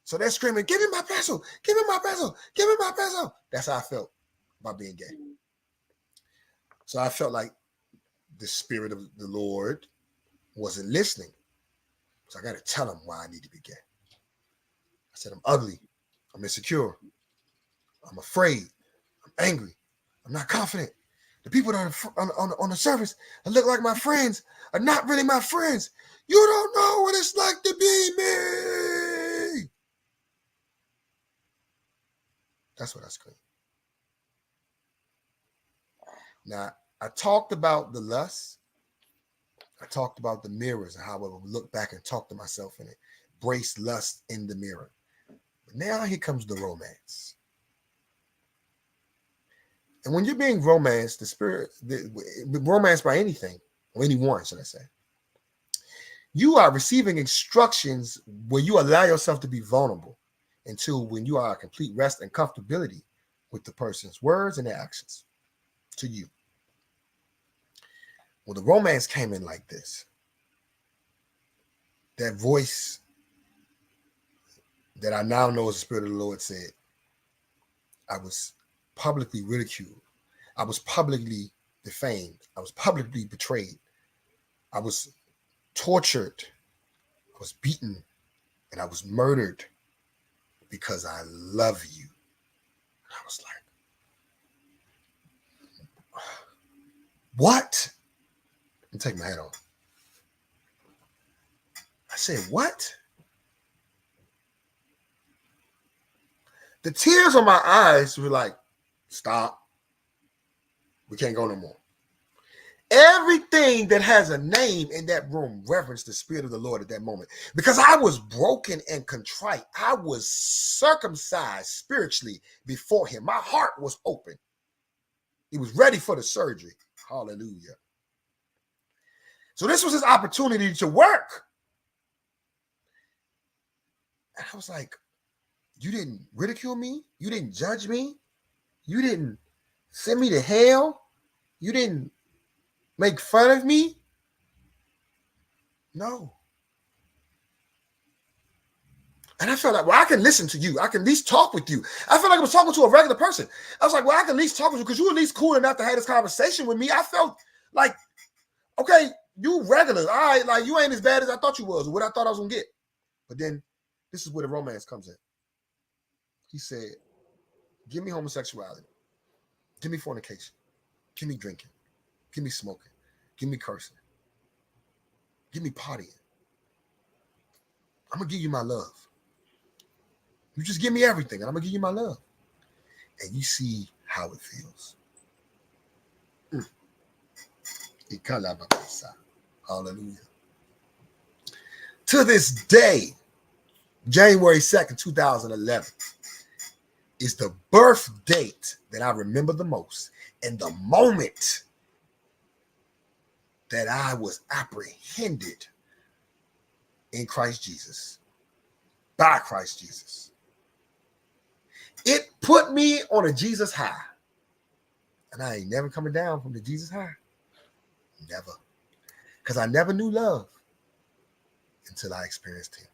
So they're screaming, "Give me my pencil. Give me my pencil. Give me my pencil." That's how I felt about being gay. So I felt like the Spirit of the Lord wasn't listening. So I got to tell him why I need to be gay. I said, "I'm ugly. I'm insecure. I'm afraid. I'm angry. I'm not confident. The people that are on the surface that look like my friends are not really my friends. You don't know what it's like to be me." That's what I screamed. Now, I talked about the lust. I talked about the mirrors and how I would look back and talk to myself and embrace lust in the mirror. But now here comes the romance. And when you're being romanced, the romance by anything, or anyone, should I say, you are receiving instructions where you allow yourself to be vulnerable until when you are at complete rest and comfortability with the person's words and their actions to you. Well, the romance came in like this. That voice that I now know as the Spirit of the Lord said, I was publicly ridiculed. I was publicly defamed. I was publicly betrayed. I was tortured. I was beaten. And I was murdered because I love you. I was like, what? Let me take my hat off. I said, what? The tears on my eyes were like, stop. We can't go no more. Everything that has a name in that room reverenced the Spirit of the Lord at that moment. Because I was broken and contrite. I was circumcised spiritually before him. My heart was open. He was ready for the surgery. Hallelujah. So this was his opportunity to work. And I was like, you didn't ridicule me? You didn't judge me? You didn't send me to hell? You didn't make fun of me? No. And I felt like, well, I can listen to you. I can at least talk with you. I felt like I was talking to a regular person. I was like, well, I can at least talk with you because you at least cool enough to have this conversation with me. I felt like, okay, you regular. All right, like you ain't as bad as I thought you was or what I thought I was going to get. But then this is where the romance comes in. He said, give me homosexuality. Give me fornication. Give me drinking. Give me smoking. Give me cursing. Give me partying. I'm going to give you my love. You just give me everything, and I'm going to give you my love. And you see how it feels. Hallelujah. To this day, January 2nd, 2011, is the birth date that I remember the most. And the moment that I was apprehended in Christ Jesus, by Christ Jesus. It put me on a Jesus high. And I ain't never coming down from the Jesus high. Never. Because I never knew love until I experienced him.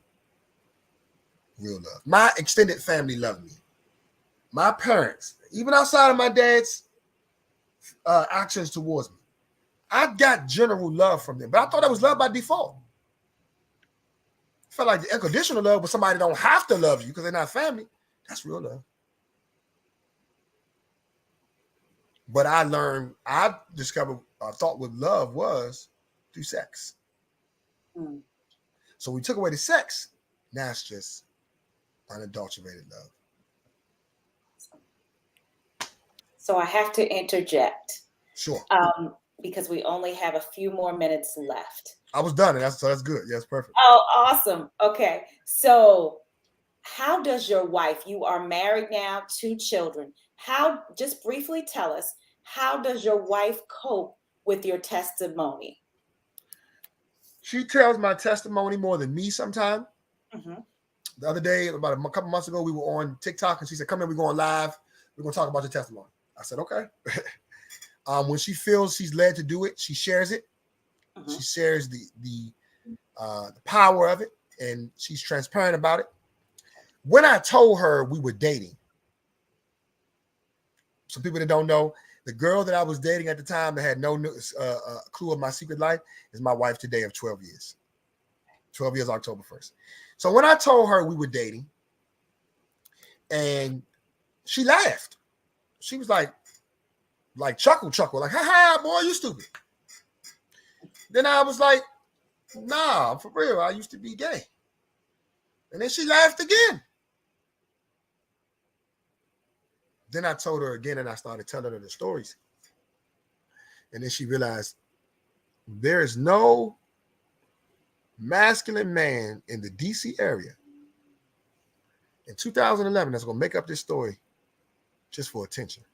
Real love. My extended family loved me. My parents, even outside of my dad's actions towards me, I got general love from them. But I thought that was love by default. I felt like the unconditional love was somebody don't have to love you because they're not family. That's real love. But I discovered, I thought what love was through sex. Mm. So we took away the sex. Now it's just unadulterated love. So I have to interject. Sure. Because we only have a few more minutes left. I was done. So that's good. Yes, perfect. Oh, awesome. Okay. So how does your wife, you are married now, 2 children. Just briefly tell us, how does your wife cope with your testimony? She tells my testimony more than me sometimes. Mm-hmm. The other day, about a couple months ago, we were on TikTok and she said, come in, we're going live. We're going to talk about your testimony. I said, okay. When she feels she's led to do it, she shares it. Mm-hmm. She shares the power of it, and she's transparent about it. When I told her we were dating, some people that don't know, the girl that I was dating at the time that had no clue of my secret life is my wife today of 12 years. 12 years, October 1st. So when I told her we were dating, and she laughed. She was like chuckle, like, ha ha, boy, you stupid. Then I was like, nah, for real, I used to be gay. And then she laughed again. Then I told her again, and I started telling her the stories. And then she realized there is no masculine man in the DC area in 2011 that's going to make up this story just for attention.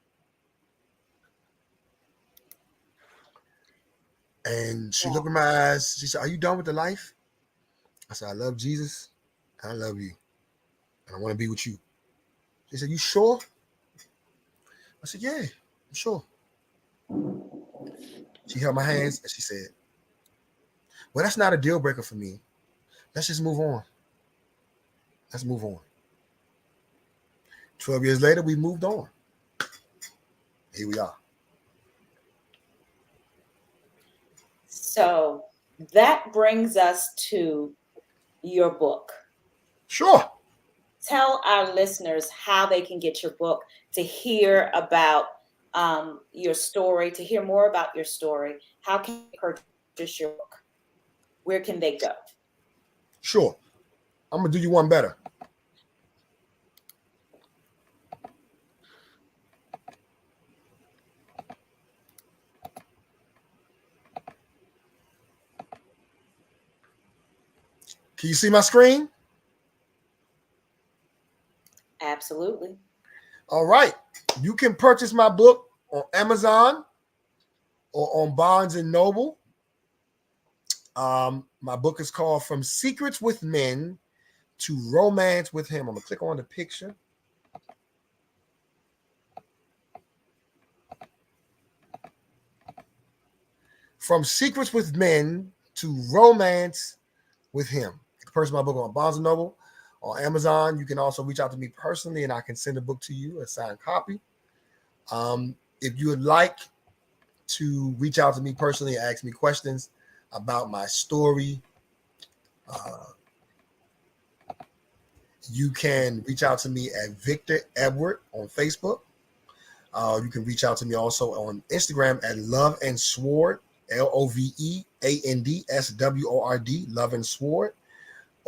And she looked in my eyes. She said, are you done with the life? I said, I love Jesus. And I love you. And I want to be with you. She said, you sure? I said, yeah, I'm sure. She held my hands and she said, well, that's not a deal breaker for me. Let's just move on. Let's move on. 12 years later, we moved on. Here we are. So that brings us to your book. Sure. Tell our listeners how they can get your book, to hear about your story, to hear more about your story. How can they purchase your book? Where can they go? Sure. I'm going to do you one better. Can you see my screen? Absolutely. All right. You can purchase my book on Amazon or on Barnes and Noble. My book is called From Secrets with Men to Romance with Him. I'm going to click on the picture. From Secrets with Men to Romance with Him. You can purchase my book on Barnes and Noble, on Amazon. You can also reach out to me personally, and I can send a book to you, a signed copy. If you would like to reach out to me personally and ask me questions about my story, you can reach out to me at Victor Edward on Facebook. You can reach out to me also on Instagram at Love and Sword, LOVEANDSWORD, Love and Sword.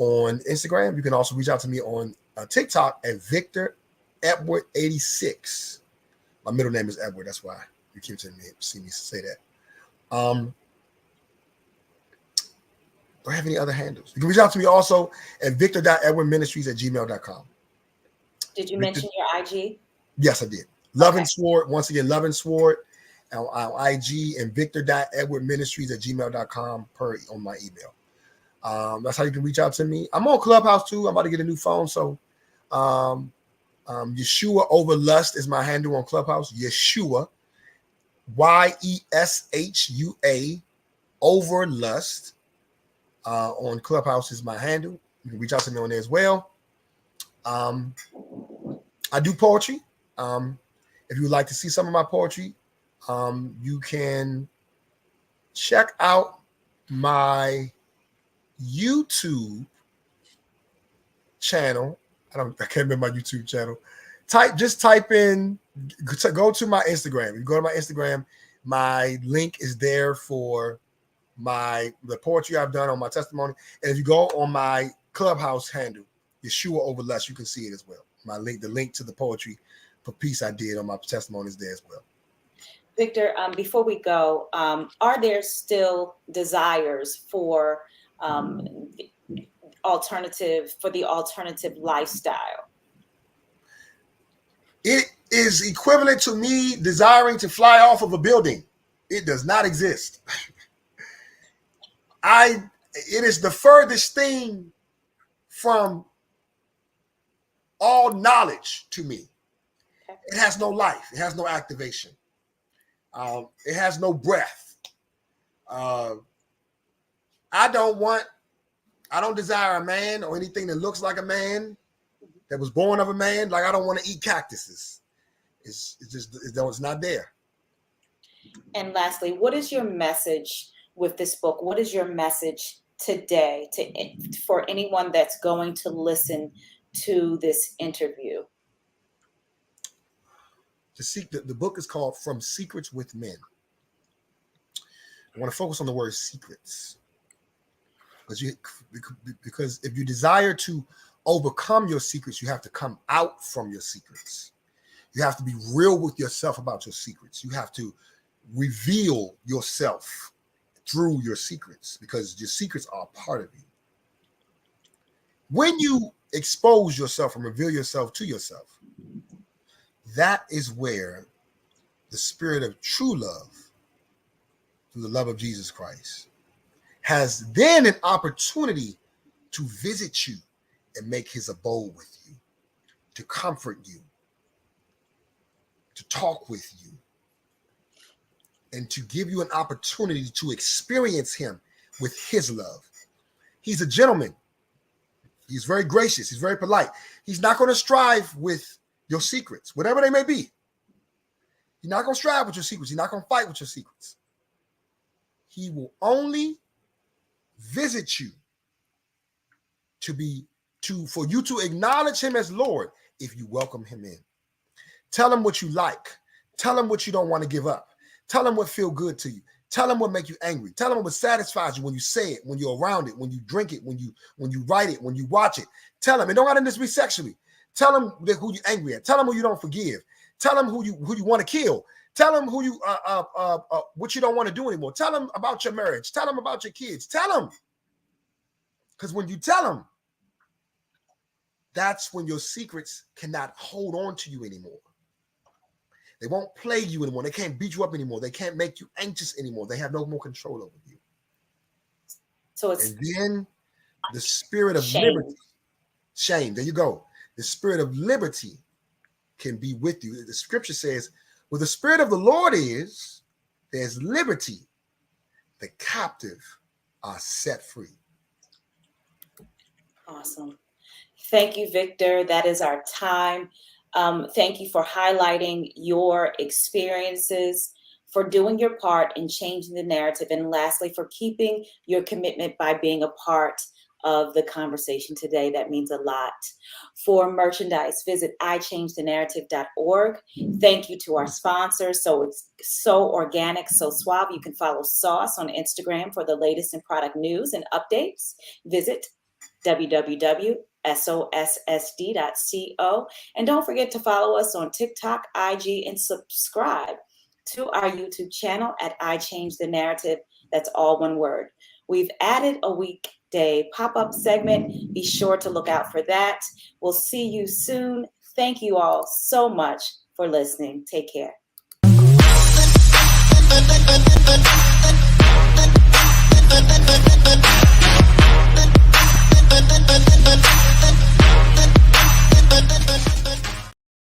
On Instagram, you can also reach out to me on TikTok at Victor Edward 86. My middle name is Edward. That's why you keep see me say that. Do I have any other handles? You can reach out to me also at victor.edwardministries@gmail.com. Did you mention your IG? Yes, I did. Love and Sword. Once again, Love and Sword on IG and victor.edwardministries@gmail.com on my email. That's how you can reach out to me. I'm on Clubhouse too. I'm about to get a new phone. So Yeshua Over Lust is my handle on Clubhouse. Yeshua, YESHUA Over Lust on Clubhouse is my handle. You can reach out to me on there as well. I do poetry. If you would like to see some of my poetry, you can check out my YouTube channel. I can't remember my YouTube channel. Type in, go to my Instagram. You go to my Instagram, my link is there for the poetry I've done on my testimony. And if you go on my Clubhouse handle, Yeshua Over Lust, you can see it as well. The link to the poetry for piece I did on my testimony is there as well. Victor, before we go, are there still desires for the alternative lifestyle? It is equivalent to me desiring to fly off of a building. It does not exist. It is the furthest thing from all knowledge to me. Okay. It has no life. It has no activation. It has no breath. I don't desire a man or anything that looks like a man, that was born of a man. Like, I don't want to eat cactuses. It's not there. And lastly, what is your message with this book? What is your message today for anyone that's going to listen to this interview? The book is called From Secrets with Men. I want to focus on the word secrets. Because if you desire to overcome your secrets, you have to come out from your secrets. You have to be real with yourself about your secrets. You have to reveal yourself through your secrets, because your secrets are a part of you. When you expose yourself and reveal yourself to yourself, that is where the spirit of true love, through the love of Jesus Christ, has then an opportunity to visit you and make his abode with you, to comfort you, to talk with you, and to give you an opportunity to experience him with his love. He's a gentleman. He's very gracious. He's very polite. He's not going to strive with your secrets, whatever they may be. He's not going to strive with your secrets. He's not going to fight with your secrets. He will only visit you for you to acknowledge him as Lord if you welcome him in. Tell him what you like. Tell him what you don't want to give up. Tell him what feel good to you. Tell him what make you angry. Tell him what satisfies you when you say it, when you're around it, when you drink it, when you write it, when you watch it. Tell him. It don't got to just be sexually. Tell him who you're angry at. Tell him who you don't forgive. Tell him who you want to kill. Tell him who you what you don't want to do anymore. Tell him about your marriage. Tell him about your kids. Tell him. Because when you tell him, that's when your secrets cannot hold on to you anymore. They won't plague you anymore. They can't beat you up anymore. They can't make you anxious anymore. They have no more control over you. So it's and then the spirit of liberty, shame. There you go. The spirit of liberty can be with you. The scripture says, where the spirit of the Lord is, there's liberty. The captive are set free. Awesome. Thank you, Victor. That is our time. Thank you for highlighting your experiences, for doing your part in changing the narrative, and lastly, for keeping your commitment by being a part of the conversation today. That means a lot. For merchandise, visit iChangeTheNarrative.org. Thank you to our sponsors. So it's So Organic, So Suave. You can follow Sauce on Instagram for the latest in product news and updates. Visit www.sossd.co. And don't forget to follow us on TikTok, IG, and subscribe to our YouTube channel at iChangeTheNarrative. That's all one word. We've added a weekday pop-up segment. Be sure to look out for that. We'll see you soon. Thank you all so much for listening. Take care.